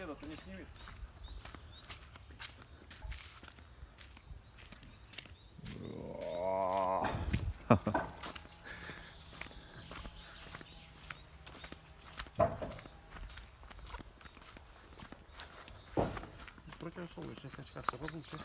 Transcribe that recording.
следа, то не снимет. В противосолнечных очках-то получше.